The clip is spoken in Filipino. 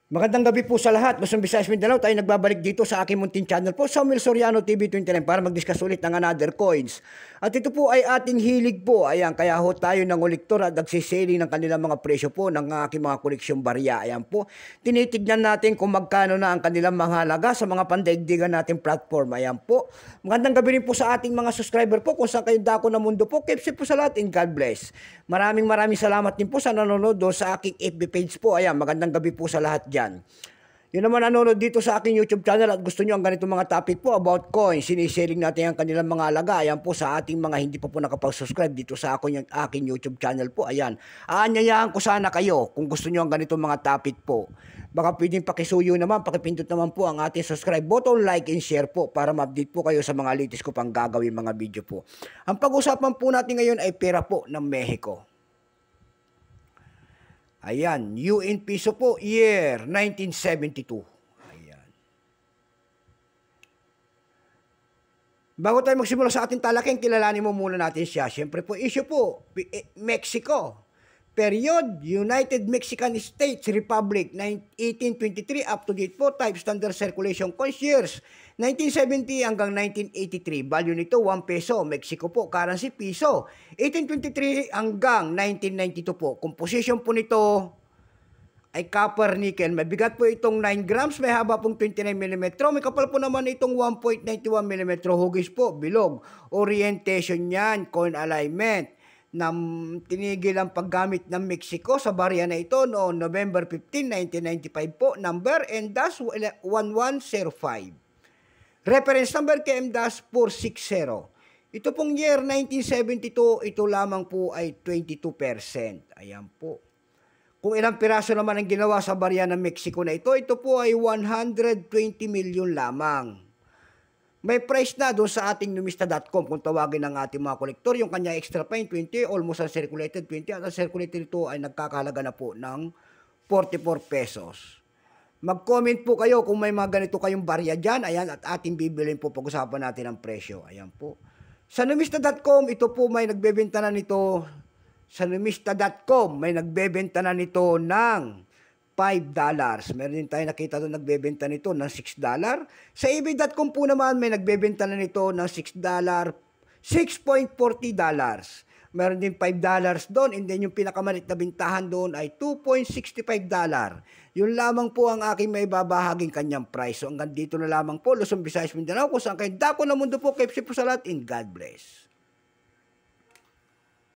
Magandang gabi po sa lahat. Luzon, Visayas, Mindanao. Tayo nagbabalik dito sa aking munting channel po, Samuel Soriano TV 29 para mag-discuss ulit ng another coins. At ito po ay ating hilig po. Ayan, kaya ho tayo ng kolektor at nagsiselling ng kanilang mga presyo po ng aking mga koleksyong barya. Ayan po. Tinitignan natin kung magkano na ang kanilang mga halaga sa mga pandaigdigan nating platform. Ayan po. Magandang gabi rin po sa ating mga subscriber po kung saan kayo dako ng mundo po. Keep safe po sa lahat and God bless. Maraming salamat din po sa nanonood sa aking FB page po. Ayan, magandang gabi po sa lahat dyan. Yun naman nanonood dito sa aking YouTube channel at gusto nyo ang ganitong mga topic po about coins, siniselling natin ang kanilang mga alaga. Ayan po sa ating mga hindi pa po nakapag-subscribe dito sa aking YouTube channel po. Ayan, aanyayahan ko sana kayo kung gusto nyo ang ganitong mga topic po. Baka pwedeng pakisuyo naman, pakipindot naman po ang ating subscribe button, like and share po para ma-update po kayo sa mga latest ko pang gagawin mga video po. Ang pag-usapan po natin ngayon ay pera po ng Mexico. Ayan, UN piso po, year 1972. Ayan. Bago tayo magsimula sa ating talakeng, kilalanin mo muna natin siya. Siyempre po, issue po, Mexico. Period, United Mexican States Republic, 1823 up to date po, type standard circulation coins years, 1970 hanggang 1983. Value nito 1 peso, Mexico po, currency piso. 1823 hanggang 1992 po. Composition po nito ay copper nickel. Mabigat po itong 9 grams, may haba pong 29 mm. May kapal po naman itong 1.91 mm. Hugis po, bilog. Orientation yan, coin alignment na tinigil ang paggamit ng Mexico sa barya na ito noong November 15, 1995 po. Number M-1105. Reference number KM-460. Ito pong year 1972, ito lamang po ay 22%. Ayan po. Kung ilang piraso naman ang ginawa sa barya ng Mexico na ito po ay 120 million lamang. May price na doon sa ating numista.com kung tawagin ng ating mga kolektor. Yung kanya extra fine 20, almost uncirculated 20, at ang circulated ito ay nagkakahalaga na po ng 44 pesos. Mag-comment po kayo kung may mga ganito kayong barya dyan. Ayan, at ating bibilin po, pag-usapan natin ang presyo. Ayan po. Sa numista.com, ito po may nagbebenta na nito. Sa numista.com, may nagbebenta na nito ng $5. Meron din tayo nakita doon nagbebenta nito ng $6. Sa ebay.com po naman may nagbebenta na nito ng $6, $6.40. Meron din $5 doon, and then yung pinakamalit na bintahan doon ay $2.65. Yun lamang po ang aking may babahaging kanyang price. So hanggang dito na lamang po, Luzon, Visayas, Mindanao, kung saan kayo dako ng mundo po, keep safe po sa lahat, and God bless.